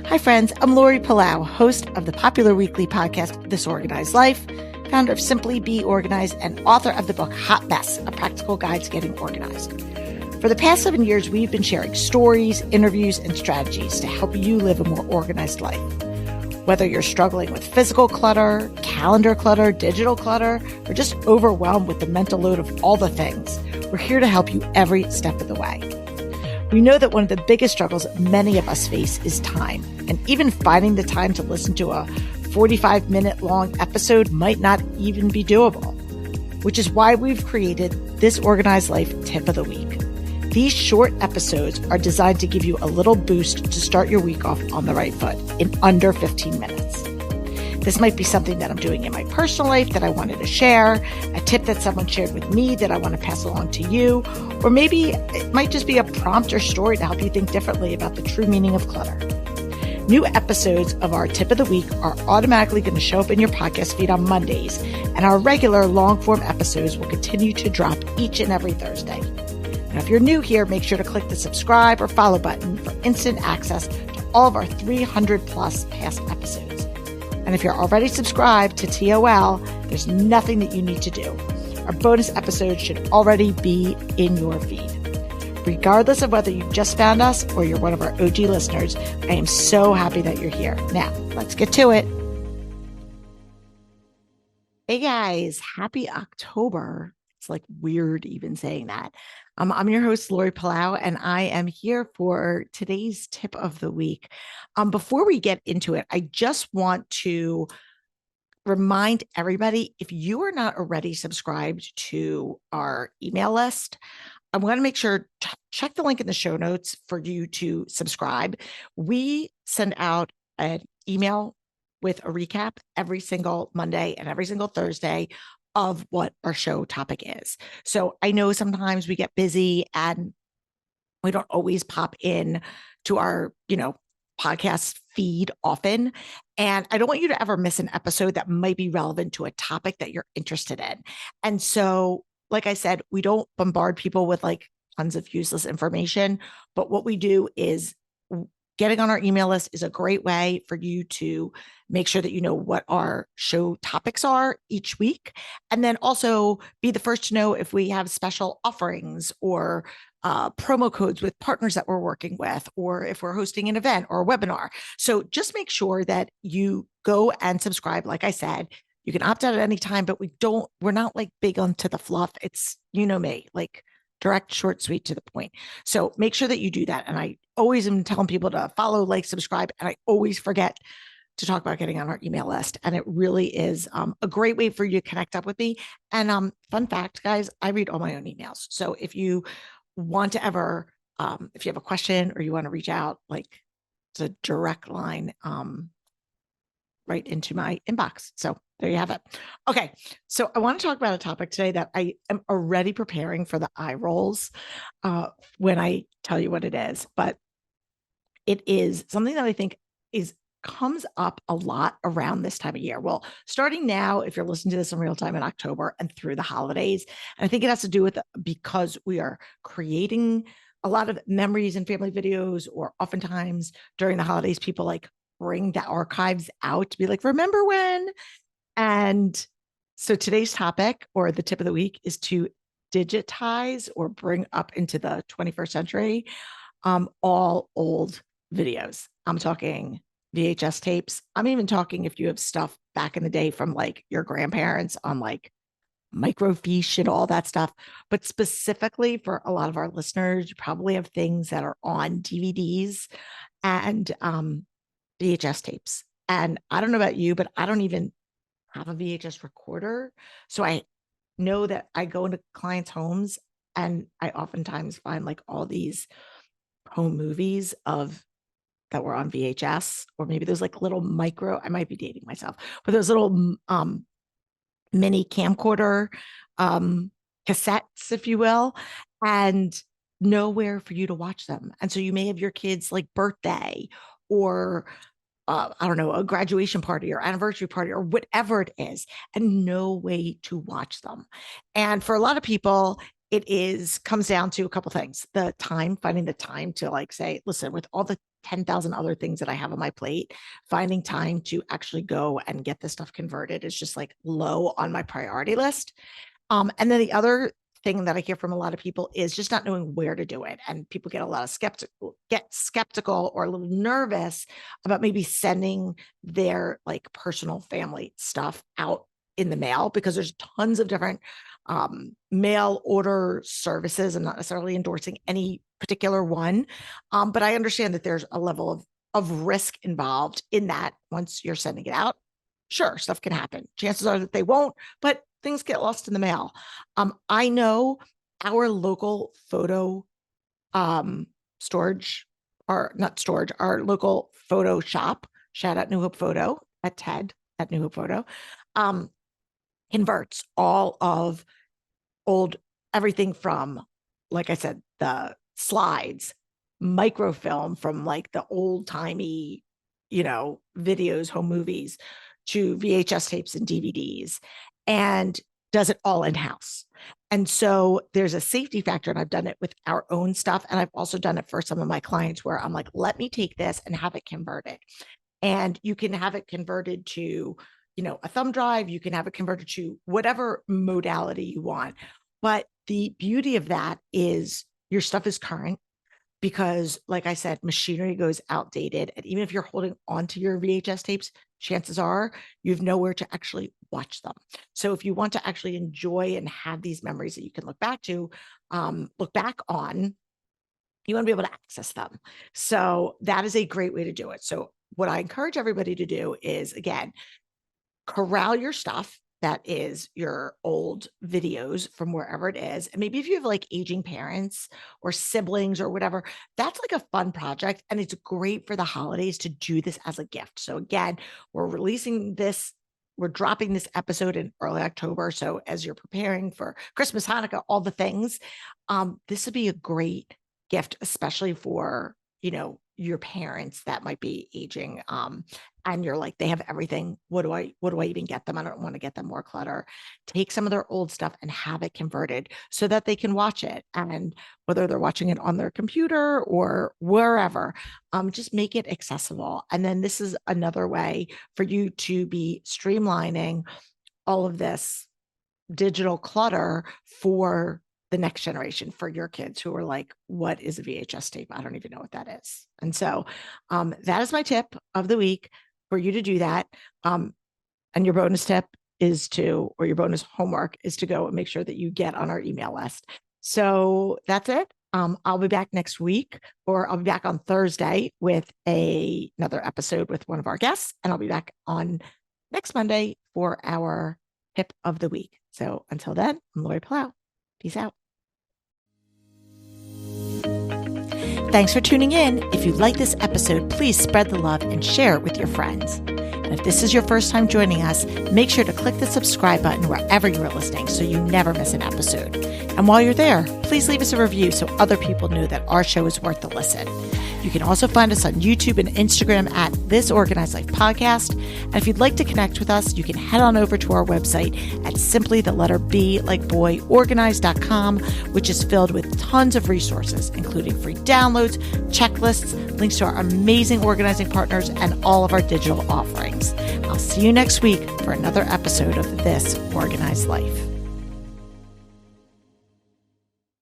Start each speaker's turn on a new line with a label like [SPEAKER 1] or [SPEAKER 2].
[SPEAKER 1] Hi, friends. I'm Lori Palau, host of the popular weekly podcast, This Organized Life, founder of Simply Be Organized, and author of the book Hot Mess, A Practical Guide to Getting Organized. For the past 7 years, we've been sharing stories, interviews, and strategies to help you live a more organized life. Whether you're struggling with physical clutter, calendar clutter, digital clutter, or just overwhelmed with the mental load of all the things, we're here to help you every step of the way. We know that one of the biggest struggles many of us face is time, and even finding the time to listen to a 45-minute long episode might not even be doable, which is why we've created this Organized Life Tip of the Week. These short episodes are designed to give you a little boost to start your week off on the right foot in under 15 minutes. This might be something that I'm doing in my personal life that I wanted to share, a tip that someone shared with me that I want to pass along to you, or maybe it might just be a prompt or story to help you think differently about the true meaning of clutter. New episodes of our Tip of the Week are automatically going to show up in your podcast feed on Mondays, and our regular long-form episodes will continue to drop each and every Thursday. Now, if you're new here, make sure to click the subscribe or follow button for instant access to all of our 300 plus past episodes. And if you're already subscribed to TOL, there's nothing that you need to do. Our bonus episodes should already be in your feed. Regardless of whether you just found us or you're one of our OG listeners, I am so happy that you're here. Now, let's get to it. Hey guys, happy October. It's like weird even saying that. I'm your host, Lori Palau, and I am here for today's tip of the week. Before we get into it, I just want to remind everybody, if you are not already subscribed to our email list, I'm going to make sure check the link in the show notes for you to subscribe. We send out an email with a recap every single Monday and every single Thursday of what our show topic is. So I know sometimes we get busy and we don't always pop in to our, podcast feed often. And I don't want you to ever miss an episode that might be relevant to a topic that you're interested in. And so, like I said, we don't bombard people with like tons of useless information, but what we do is getting on our email list is a great way for you to make sure that you know what our show topics are each week. And then also be the first to know if we have special offerings or promo codes with partners that we're working with, or if we're hosting an event or a webinar. So just make sure that you go and subscribe. Like I said, you can opt out at any time, but we're not like big onto the fluff. It's, me, like direct, short, sweet, to the point. So make sure that you do that. And I always am telling people to follow, like, subscribe. And I always forget to talk about getting on our email list. And it really is a great way for you to connect up with me. And fun fact, guys, I read all my own emails. So if you want to ever, if you have a question or you want to reach out, like, it's a direct line right into my inbox. So there you have it. Okay. So I want to talk about a topic today that I am already preparing for the eye rolls when I tell you what it is, but it is something that I think comes up a lot around this time of year. Well, starting now, if you're listening to this in real time in October and through the holidays, and I think it has to do with because we are creating a lot of memories and family videos, or oftentimes during the holidays, people like bring the archives out to be like, remember when? And so today's topic, or the tip of the week, is to digitize or bring up into the 21st century all old videos. I'm talking VHS tapes. I'm even talking if you have stuff back in the day from like your grandparents on like microfiche and all that stuff. But specifically for a lot of our listeners, you probably have things that are on DVDs and VHS tapes. And I don't know about you, but I don't even have a VHS recorder. So I know that I go into clients' homes and I oftentimes find like all these home movies that were on VHS, or maybe there's like little I might be dating myself, but those little mini camcorder cassettes, if you will, and nowhere for you to watch them. And so you may have your kids' like birthday or I don't know, a graduation party or anniversary party or whatever it is, and no way to watch them. And for a lot of people, comes down to a couple things. The time, finding the time to like say, listen, with all the 10,000 other things that I have on my plate, finding time to actually go and get this stuff converted is just like low on my priority list. And then the other thing that I hear from a lot of people is just not knowing where to do it. And people get a lot of skeptical or a little nervous about maybe sending their like personal family stuff out in the mail, because there's tons of different mail order services. I'm not necessarily endorsing any particular one, but I understand that there's a level of risk involved in that. Once you're sending it out, sure, stuff can happen. Chances are that they won't, but things get lost in the mail. I know our local photo storage, or not storage, our local photo shop, shout out New Hope Photo at Ted at New Hope Photo, converts all of old, everything from, like I said, the slides, microfilm from like the old timey, videos, home movies, to VHS tapes and DVDs, and does it all in-house. And so there's a safety factor, and I've done it with our own stuff. And I've also done it for some of my clients where I'm like, let me take this and have it converted. And you can have it converted to, a thumb drive. You can have it converted to whatever modality you want. But the beauty of that is your stuff is current, because like I said, machinery goes outdated. And even if you're holding onto your VHS tapes, chances are you have nowhere to actually watch them. So if you want to actually enjoy and have these memories that you can look back on, you want to be able to access them. So that is a great way to do it. So what I encourage everybody to do is, again, corral your stuff. That is your old videos from wherever it is. And maybe if you have like aging parents or siblings or whatever, that's like a fun project. And it's great for the holidays to do this as a gift. So again, we're dropping this episode in early October. So as you're preparing for Christmas, Hanukkah, all the things, this would be a great gift, especially for, your parents that might be aging. And you're like, they have everything. What do I even get them? I don't want to get them more clutter. Take some of their old stuff and have it converted so that they can watch it. And whether they're watching it on their computer or wherever, just make it accessible. And then this is another way for you to be streamlining all of this digital clutter for the next generation, for your kids who are like, what is a VHS tape? I don't even know what that is. And so that is my tip of the week for you to do that. And your bonus tip or your bonus homework is to go and make sure that you get on our email list. So that's it. I'll be back next week, or I'll be back on Thursday with another episode with one of our guests. And I'll be back on next Monday for our tip of the week. So until then, I'm Lori Palau. Peace out. Thanks for tuning in. If you like this episode, please spread the love and share it with your friends. And if this is your first time joining us, make sure to click the subscribe button wherever you are listening so you never miss an episode. And while you're there, please leave us a review so other people know that our show is worth the listen. You can also find us on YouTube and Instagram at This Organized Life Podcast. And if you'd like to connect with us, you can head on over to our website at simply the letter B like boy organized.com, which is filled with tons of resources, including free downloads, checklists, links to our amazing organizing partners, and all of our digital offerings. I'll see you next week for another episode of This Organized Life.